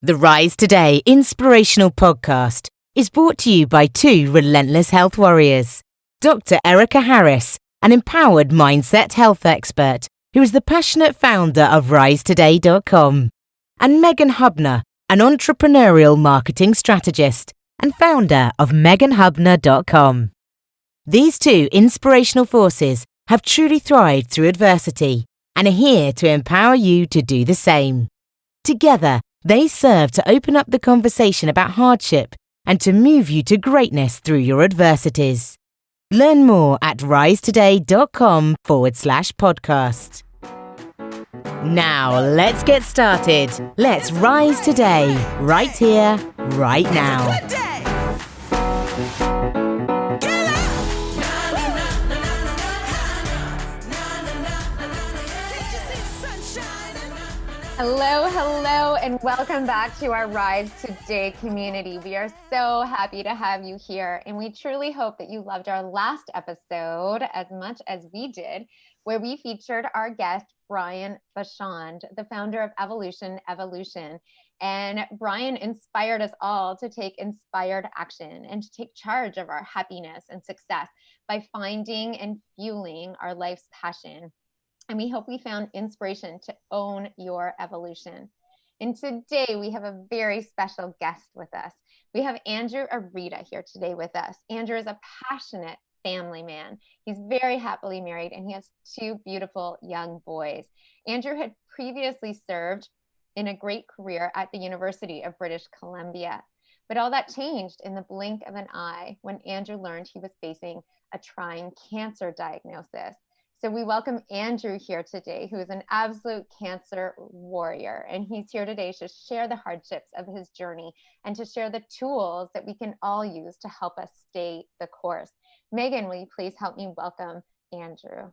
The Rise Today Inspirational Podcast is brought to you by two relentless health warriors, Dr. Erica Harris, an empowered mindset health expert who is the passionate founder of RiseToday.com, and Megan Hubner, an entrepreneurial marketing strategist and founder of meganhubner.com. These two inspirational forces have truly thrived through adversity and are here to empower you to do the same. Together, they serve to open up the conversation about hardship and to move you to greatness through your adversities. Learn more at risetoday.com/podcast. Now, let's get started. Let's rise today, right here, right now. Hello, and welcome back to our Rise Today community. We are so happy to have you here, and we truly hope that you loved our last episode as much as we did, where we featured our guest, Brian Bachand, the founder of Evolution. And Brian inspired us all to take inspired action and to take charge of our happiness and success by finding and fueling our life's passion. And we hope we found inspiration to own your evolution. And today we have a very special guest with us. We have Andrew Arida here today with us. Andrew is a passionate family man. He's very happily married and he has two beautiful young boys. Andrew had previously served in a great career at the University of British Columbia. But all that changed in the blink of an eye when Andrew learned he was facing a trying cancer diagnosis. So we welcome Andrew here today, who is an absolute cancer warrior. And he's here today to share the hardships of his journey and to share the tools that we can all use to help us stay the course. Megan, will you please help me welcome Andrew?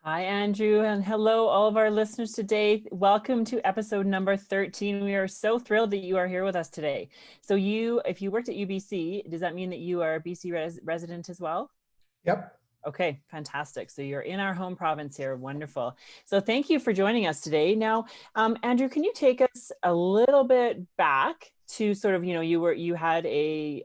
Hi, Andrew, and hello, all of our listeners today. Welcome to episode number 13. We are so thrilled that you are here with us today. So if you worked at UBC, does that mean that you are a BC resident as well? Yep. Okay, fantastic. So you're in our home province here. Wonderful. So thank you for joining us today. Now, Andrew, can you take us a little bit back to sort of, you had a,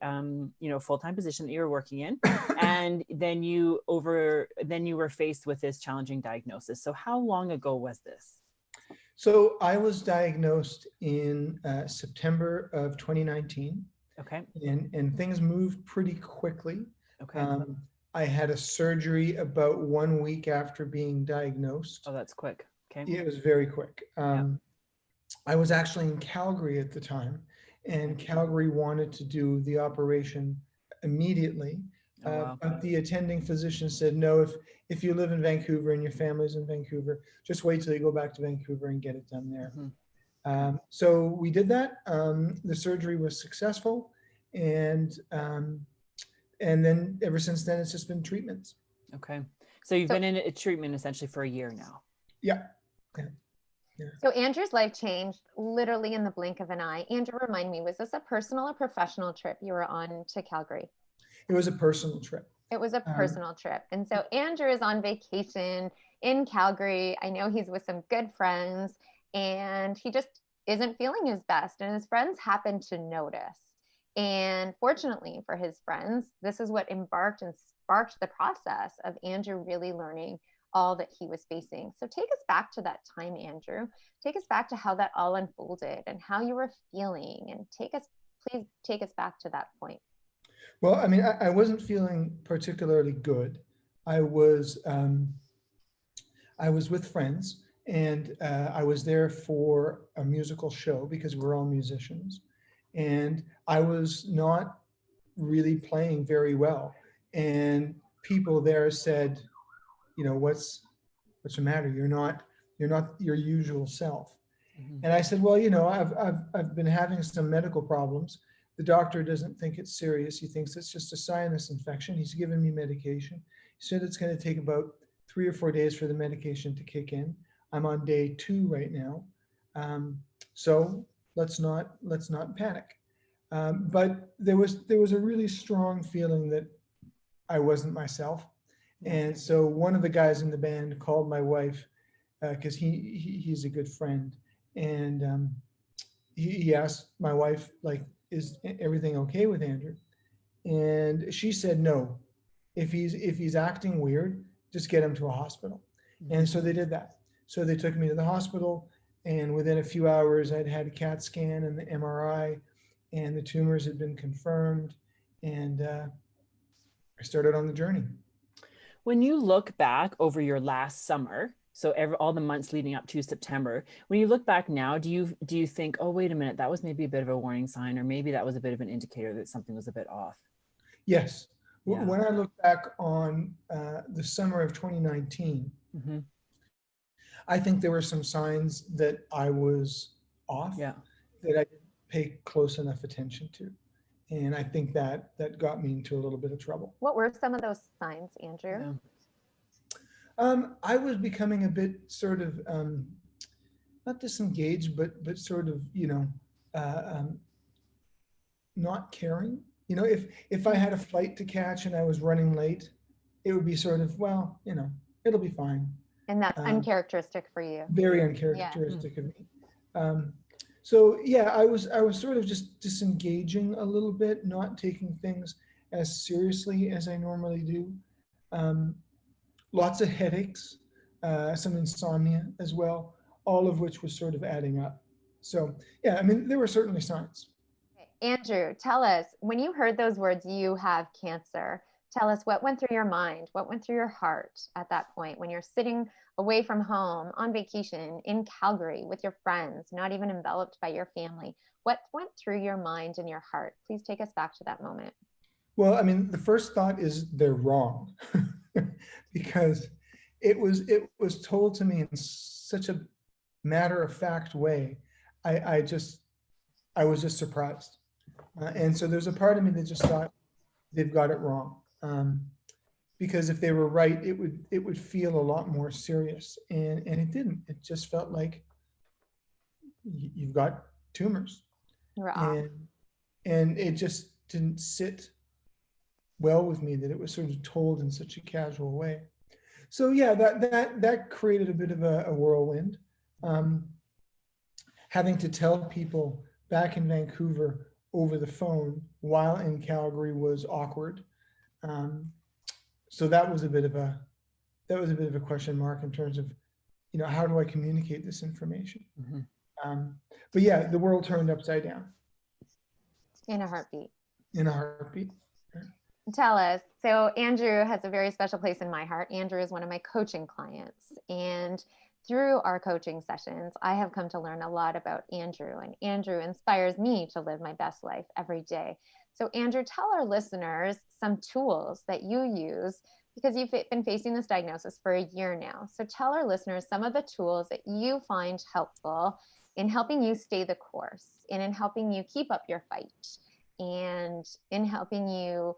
full-time position that you were working in, and then you were faced with this challenging diagnosis. So how long ago was this? So I was diagnosed in September of 2019. Okay. And things moved pretty quickly. Okay. I had a surgery about 1 week after being diagnosed. Oh, that's quick. Okay. It was very quick. Yeah. I was actually in Calgary at the time, and Calgary wanted to do the operation immediately. Oh, wow. But the attending physician said, no, if you live in Vancouver and your family's in Vancouver, just wait till you go back to Vancouver and get it done there. Mm-hmm. So we did that. The surgery was successful, and then ever since then, it's just been treatments. Okay. So you've been in a treatment essentially for a year now. Yeah. So Andrew's life changed literally in the blink of an eye. Andrew, remind me, was this a personal or professional trip you were on to Calgary? It was a personal trip. It was a personal trip. And so Andrew is on vacation in Calgary. I know he's with some good friends, and he just isn't feeling his best. And his friends happen to notice. And fortunately for his friends, this is what embarked and sparked the process of Andrew really learning all that he was facing. So take us back to that time, Andrew. Take us back to how that all unfolded and how you were feeling, and please take us back to that point. Well, I mean, I wasn't feeling particularly good. I was with friends, and I was there for a musical show because we're all musicians. And I was not really playing very well. And people there said, what's the matter? You're not your usual self. Mm-hmm. And I said, well, I've been having some medical problems. The doctor doesn't think it's serious. He thinks it's just a sinus infection. He's given me medication. He said it's going to take about 3 or 4 days for the medication to kick in. I'm on day 2 right now. So let's not panic. But there was a really strong feeling that I wasn't myself. And so one of the guys in the band called my wife, because he's a good friend, and he asked my wife, like, is everything okay with Andrew? And she said, no, if he's acting weird, just get him to a hospital. And so they did that. So they took me to the hospital, and within a few hours I'd had a CAT scan and the MRI, and the tumors had been confirmed, and I started on the journey. When you look back over your last summer, so all the months leading up to September, when you look back now, do you think, oh, wait a minute, that was maybe a bit of a warning sign, or maybe that was a bit of an indicator that something was a bit off? Yes. Yeah. When I look back on the summer of 2019, I think there were some signs that I was off, that I didn't pay close enough attention to. And I think that got me into a little bit of trouble. What were some of those signs, Andrew? I was becoming a bit sort of, not disengaged, but sort of, not caring. If I had a flight to catch and I was running late, it would be sort of, well, it'll be fine. And that's uncharacteristic for you. Very uncharacteristic of me. So yeah, I was sort of just disengaging a little bit, not taking things as seriously as I normally do. Lots of headaches, some insomnia as well, all of which was sort of adding up. So yeah, I mean, there were certainly signs. Andrew, tell us, when you heard those words, you have cancer, tell us what went through your mind, what went through your heart at that point when you're sitting away from home on vacation in Calgary with your friends, not even enveloped by your family. What went through your mind and your heart? Please take us back to that moment. Well, I mean, the first thought is they're wrong because it was told to me in such a matter-of-fact way. I was just surprised. And so there's a part of me that just thought they've got it wrong. Because if they were right, it would feel a lot more serious. And it didn't. It just felt like you've got tumors. And it just didn't sit well with me that it was sort of told in such a casual way. So yeah, that created a bit of a whirlwind. Having to tell people back in Vancouver over the phone while in Calgary was awkward. So that was a bit of a question mark in terms of, how do I communicate this information? But yeah, the world turned upside down. In a heartbeat. Tell us. So Andrew has a very special place in my heart. Andrew is one of my coaching clients, and through our coaching sessions, I have come to learn a lot about Andrew, and Andrew inspires me to live my best life every day. So Andrew, tell our listeners some tools that you use, because you've been facing this diagnosis for a year now. So tell our listeners some of the tools that you find helpful in helping you stay the course, and in helping you keep up your fight, and in helping you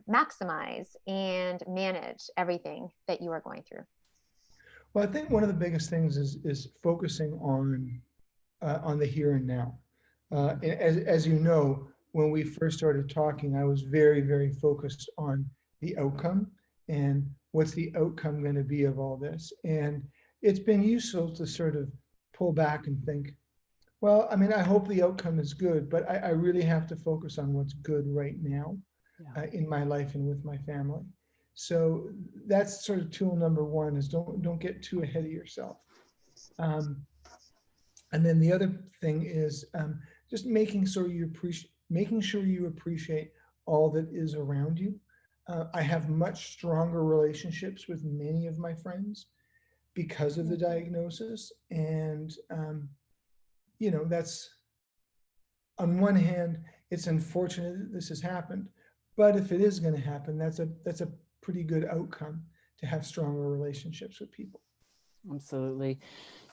maximize and manage everything that you are going through. Well, I think one of the biggest things is focusing on the here and now. As you know, when we first started talking, I was very, very focused on the outcome and what's the outcome going to be of all this. And it's been useful to sort of pull back and think, well, I mean, I hope the outcome is good, but I really have to focus on what's good right now in my life and with my family. So that's sort of tool number one, is don't get too ahead of yourself. And then the other thing is just making sure you appreciate all that is around you. I have much stronger relationships with many of my friends because of the diagnosis. And, that's, on one hand, it's unfortunate that this has happened, but if it is going to happen, that's a pretty good outcome to have stronger relationships with people. Absolutely.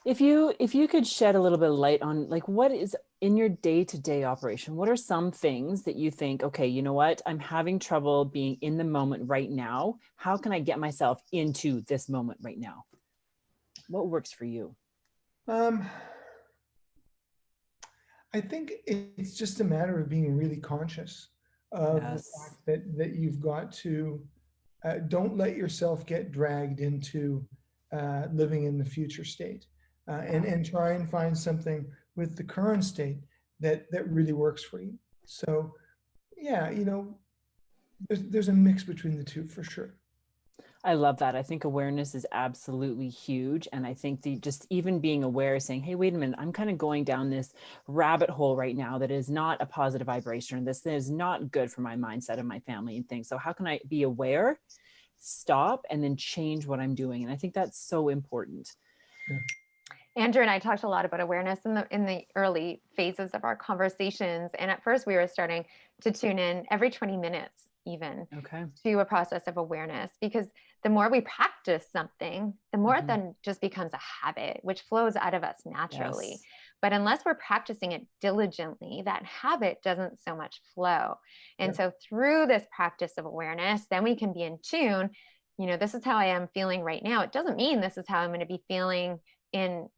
If you could shed a little bit of light on, like, what is in your day-to-day operation, what are some things that you think, okay, you know what, I'm having trouble being in the moment right now. How can I get myself into this moment right now? What works for you? I think it's just a matter of being really conscious of the fact that you've got to, don't let yourself get dragged into living in the future state, and try and find something with the current state that really works for you. So yeah, there's a mix between the two for sure. I love that. I think awareness is absolutely huge. And I think just even being aware, saying, hey, wait a minute, I'm kind of going down this rabbit hole right now that is not a positive vibration. This is not good for my mindset and my family and things. So how can I be aware, stop, and then change what I'm doing? And I think that's so important. Yeah. Andrew and I talked a lot about awareness in the early phases of our conversations. And at first we were starting to tune in every 20 minutes even to a process of awareness, because the more we practice something, the more it then just becomes a habit, which flows out of us naturally. Yes. But unless we're practicing it diligently, that habit doesn't so much flow. And so through this practice of awareness, then we can be in tune. This is how I am feeling right now. It doesn't mean this is how I'm going to be feeling in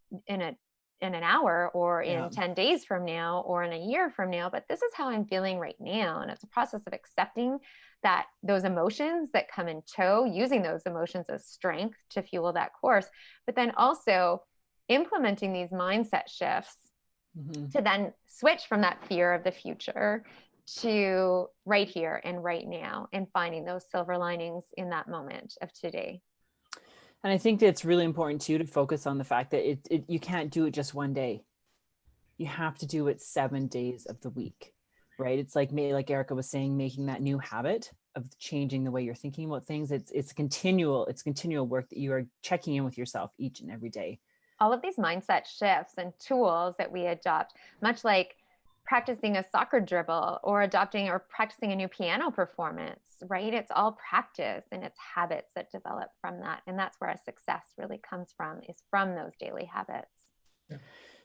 an hour or in 10 days from now or in a year from now, but this is how I'm feeling right now. And it's a process of accepting that those emotions that come in tow, using those emotions as strength to fuel that course, but then also implementing these mindset shifts to then switch from that fear of the future to right here and right now, and finding those silver linings in that moment of today. And I think it's really important too to focus on the fact that you can't do it just one day. You have to do it 7 days of the week, right? It's like Erica was saying, making that new habit of changing the way you're thinking about things. It's continual work that you are checking in with yourself each and every day. All of these mindset shifts and tools that we adopt, much like practicing a soccer dribble or practicing a new piano performance, right? It's all practice, and it's habits that develop from that. And that's where our success really comes from, is from those daily habits. Yeah.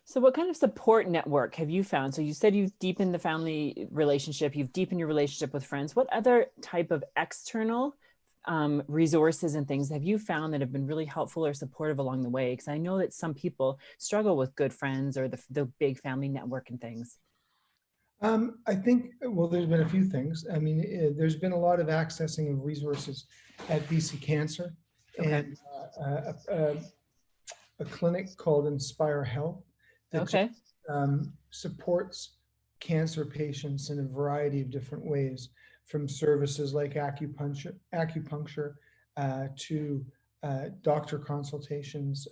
So what kind of support network have you found? So you said you've deepened the family relationship, you've deepened your relationship with friends. What other type of external resources and things have you found that have been really helpful or supportive along the way? Because I know that some people struggle with good friends or the big family network and things. I think, there's been a few things. I mean, there's been a lot of accessing of resources at BC Cancer, and a clinic called Inspire Health that supports cancer patients in a variety of different ways, from services like acupuncture to doctor consultations,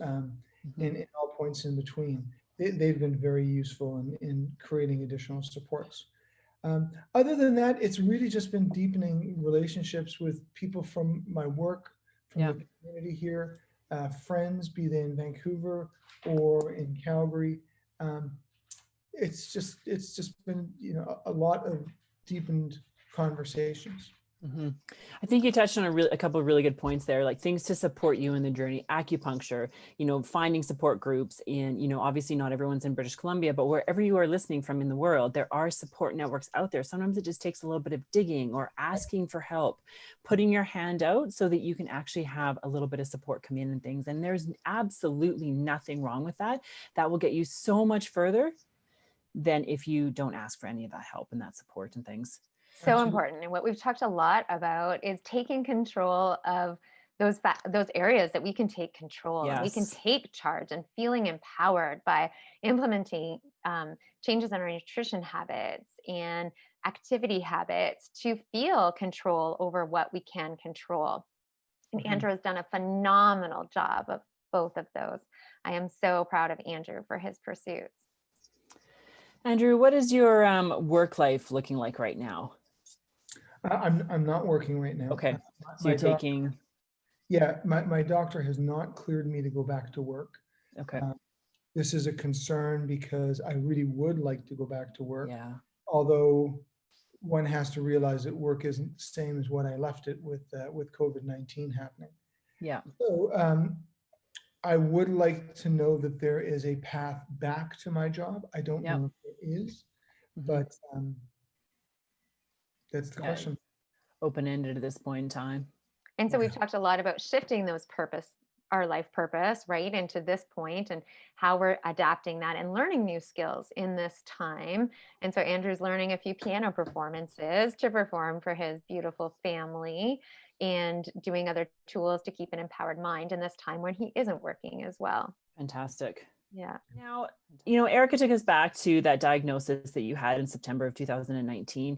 in all points in between. They've been very useful in creating additional supports. Other than that, it's really just been deepening relationships with people from my work, from the community here, friends, be they in Vancouver or in Calgary. It's just been a lot of deepened conversations. I think you touched on a couple of really good points there, like things to support you in the journey. Acupuncture, finding support groups in, obviously not everyone's in British Columbia, but wherever you are listening from in the world, there are support networks out there. Sometimes it just takes a little bit of digging or asking for help, putting your hand out so that you can actually have a little bit of support come in and things. And there's absolutely nothing wrong with that. That will get you so much further than if you don't ask for any of that help and that support and things. So important. And what we've talked a lot about is taking control of those areas that we can take control. Yes. We can take charge, and feeling empowered by implementing changes in our nutrition habits and activity habits to feel control over what we can control. And Andrew has done a phenomenal job of both of those. I am so proud of Andrew for his pursuits. Andrew, what is your work life looking like right now? I'm not working right now. Okay. So you're taking... Yeah, my doctor has not cleared me to go back to work. Okay. This is a concern because I really would like to go back to work. Yeah. Although one has to realize that work isn't the same as what I left it with COVID-19 happening. Yeah. So I would like to know that there is a path back to my job. I don't know if there is, but that's the question. Open-ended at this point in time. And so we've talked a lot about shifting our life purpose, right, into this point, and how we're adapting that and learning new skills in this time. And so Andrew's learning a few piano performances to perform for his beautiful family, and doing other tools to keep an empowered mind in this time when he isn't working as well. Fantastic. Yeah. Now, Erica took us back to that diagnosis that you had in September of 2019.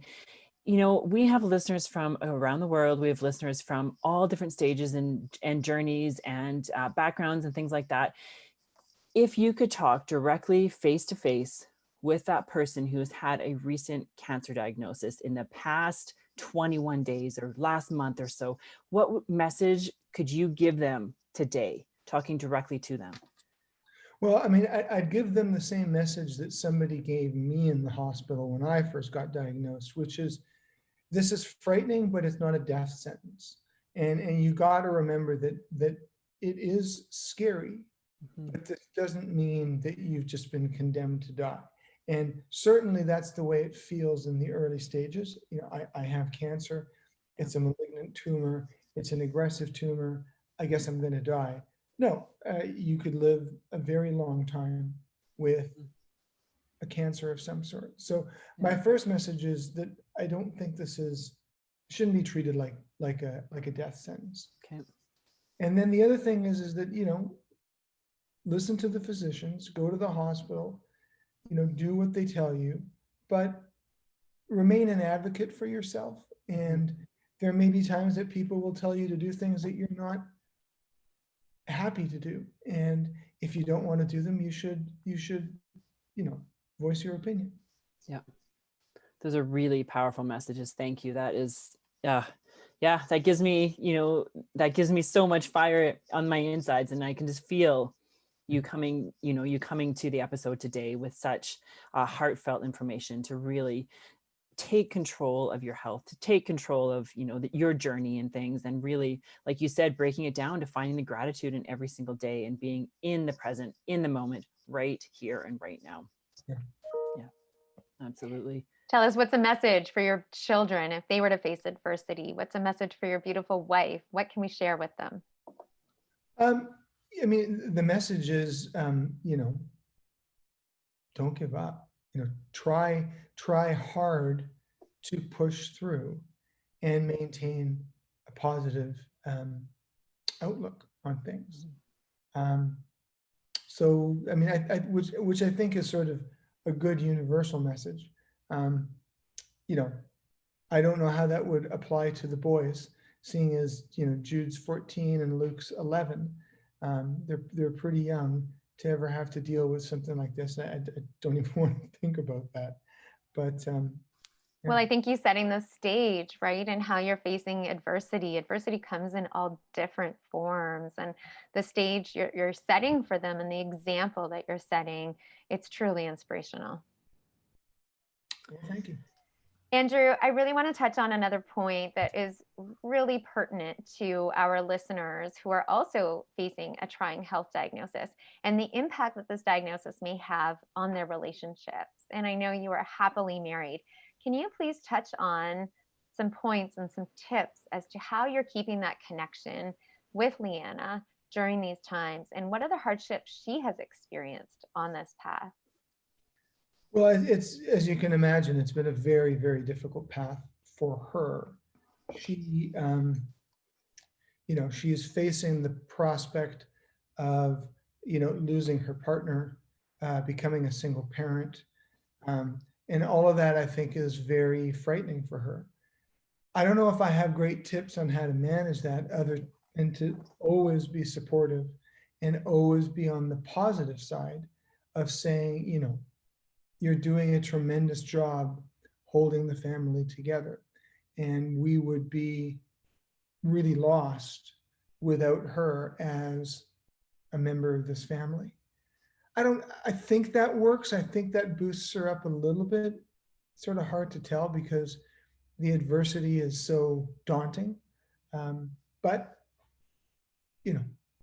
We have listeners from around the world. We have listeners from all different stages and journeys and backgrounds and things like that. If you could talk directly face to face with that person who has had a recent cancer diagnosis in the past 21 days or last month or so, what message could you give them today, talking directly to them? Well, I mean, I'd give them the same message that somebody gave me in the hospital when I first got diagnosed, which is, this is frightening, but it's not a death sentence. And you got to remember that it is scary, but this doesn't mean that you've just been condemned to die. And certainly that's the way it feels in the early stages. I have cancer. It's a malignant tumor. It's an aggressive tumor. I guess I'm going to die. No, you could live a very long time with a cancer of some sort. So my first message is that I don't think shouldn't be treated like a death sentence. Okay. And then the other thing is that, listen to the physicians, go to the hospital, do what they tell you, but remain an advocate for yourself. And there may be times that people will tell you to do things that you're not happy to do. And if you don't want to do them, you should, voice your opinion. Yeah. Those are really powerful messages. Thank you. That is, that gives me so much fire on my insides, and I can just feel you coming to the episode today with such heartfelt information to really take control of your health, to take control of, your journey and things. And really, like you said, breaking it down to finding the gratitude in every single day and being in the present, in the moment, right here and right now. Yeah, absolutely. Tell us, what's a message for your children if they were to face adversity? What's a message for your beautiful wife? What can we share with them? I mean, the message is, don't give up. Try hard to push through and maintain a positive outlook on things. So, I mean, which I think is sort of a good universal message. I don't know how that would apply to the boys, seeing as, Jude's 14 and Luke's 11. They're pretty young to ever have to deal with something like this. I don't even want to think about that. But well, I think you're setting the stage, right? And how you're facing adversity. Adversity comes in all different forms, and the stage you're setting for them and the example that you're setting, it's truly inspirational. Well, thank you. Andrew, I really want to touch on another point that is really pertinent to our listeners who are also facing a trying health diagnosis and the impact that this diagnosis may have on their relationships. And I know you are happily married. Can you please touch on some points and some tips as to how you're keeping that connection with Leanna during these times, and what are the hardships she has experienced on this path? Well, it's, as you can imagine, it's been a very, very difficult path for her. She, she is facing the prospect of, losing her partner, becoming a single parent. And all of that, I think, is very frightening for her. I don't know if I have great tips on how to manage that, other than to always be supportive and always be on the positive side of saying, you're doing a tremendous job holding the family together. And we would be really lost without her as a member of this family. I think that works. I think that boosts her up a little bit. It's sort of hard to tell because the adversity is so daunting. But,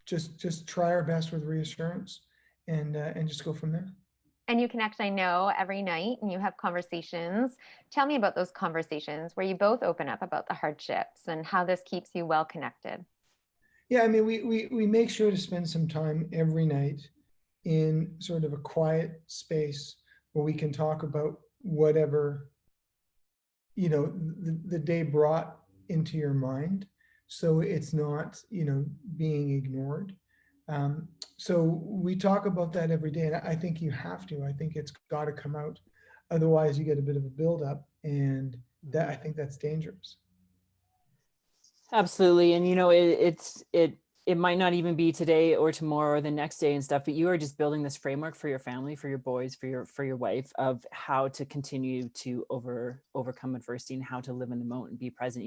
just try our best with reassurance and just go from there. And you connect, I know, every night, and you have conversations. Tell me about those conversations where you both open up about the hardships and how this keeps you well connected. Yeah, I mean, we make sure to spend some time every night in sort of a quiet space where we can talk about whatever, the day brought into your mind. So it's not, being ignored. So we talk about that every day, and I think you have to. I think it's got to come out. Otherwise, you get a bit of a buildup, and that I think that's dangerous. Absolutely. And it might not even be today or tomorrow or the next day and stuff, but you are just building this framework for your family, for your boys, for your wife, of how to continue to overcome adversity and how to live in the moment and be present.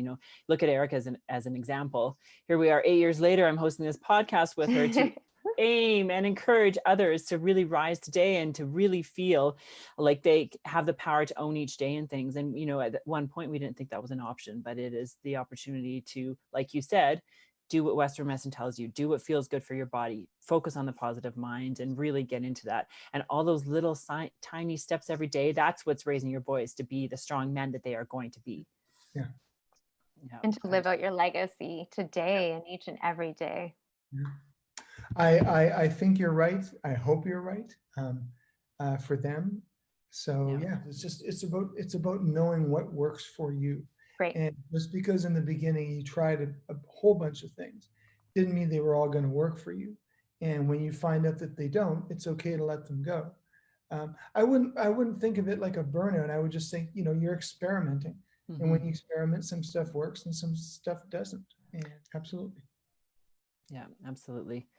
Look at Erica as an example. Here we are 8 years later, I'm hosting this podcast with her to aim and encourage others to really rise today and to really feel like they have the power to own each day and things. And, at one point we didn't think that was an option, but it is the opportunity to, like you said, do what Western medicine tells you, do what feels good for your body, focus on the positive mind and really get into that. And all those little tiny steps every day, that's what's raising your boys to be the strong men that they are going to be. Yeah. And to live out your legacy today and each and every day. Yeah. I think you're right. I hope you're right for them. So yeah, it's about knowing what works for you. Great. And just because in the beginning you tried a whole bunch of things, didn't mean they were all going to work for you. And when you find out that they don't, it's okay to let them go. I wouldn't think of it like a burnout. I would just think, you're experimenting. Mm-hmm. And when you experiment, some stuff works and some stuff doesn't. And absolutely. Yeah, absolutely.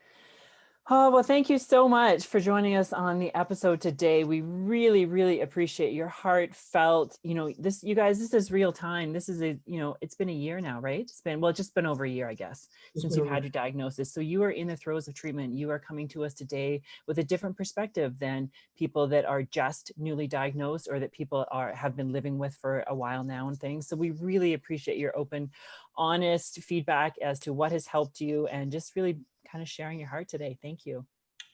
Oh, well, thank you so much for joining us on the episode today. We really, really appreciate your heartfelt, this, you guys, this is real time. This is it's been a year now, right? It's just been over a year, I guess, since you've had your diagnosis. So you are in the throes of treatment. You are coming to us today with a different perspective than people that are just newly diagnosed or that people have been living with for a while now and things. So we really appreciate your open, honest feedback as to what has helped you and just really kind of sharing your heart today. Thank you.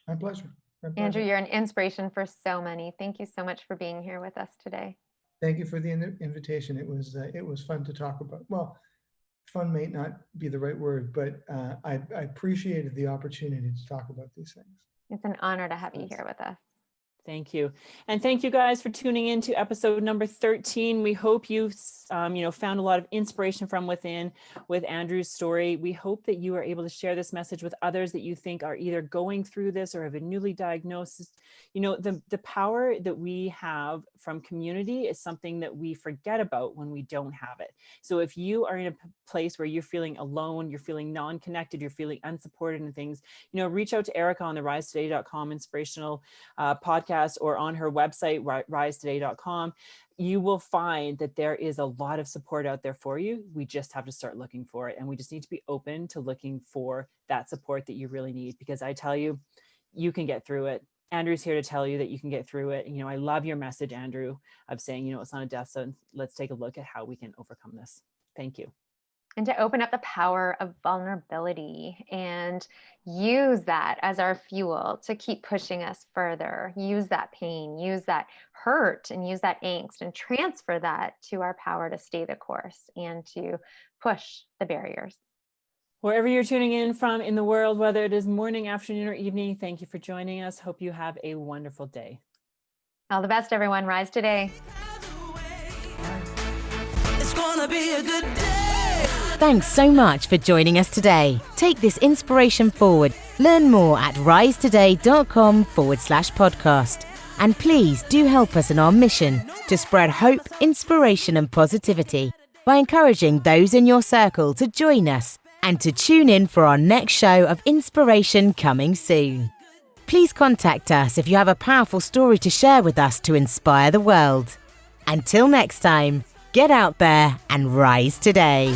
My pleasure. Andrew, you're an inspiration for so many. Thank you so much for being here with us today. Thank you for the invitation. It was fun to talk about. Well, fun may not be the right word, but I appreciated the opportunity to talk about these things. It's an honor to have you here with us. Thank you. And thank you guys for tuning in to episode number 13. We hope you've, found a lot of inspiration from within with Andrew's story. We hope that you are able to share this message with others that you think are either going through this or have been newly diagnosed. The power that we have from community is something that we forget about when we don't have it. So if you are in a place where you're feeling alone, you're feeling non-connected, you're feeling unsupported and things, reach out to Erica on the risetoday.com inspirational podcast or on her website, risetoday.com. You will find that there is a lot of support out there for you. We just have to start looking for it. And we just need to be open to looking for that support that you really need, because I tell you, you can get through it. Andrew's here to tell you that you can get through it. I love your message, Andrew, of saying, it's not a death sentence. Let's take a look at how we can overcome this. Thank you. And to open up the power of vulnerability and use that as our fuel to keep pushing us further. Use that pain, use that hurt, and use that angst and transfer that to our power to stay the course and to push the barriers. Wherever you're tuning in from in the world, whether it is morning, afternoon, or evening, thank you for joining us. Hope you have a wonderful day. All the best, everyone. Rise today. It's gonna be a good day. Thanks so much for joining us today. Take this inspiration forward. Learn more at risetoday.com/podcast. And please do help us in our mission to spread hope, inspiration, and positivity by encouraging those in your circle to join us and to tune in for our next show of inspiration coming soon. Please contact us if you have a powerful story to share with us to inspire the world. Until next time, get out there and rise today.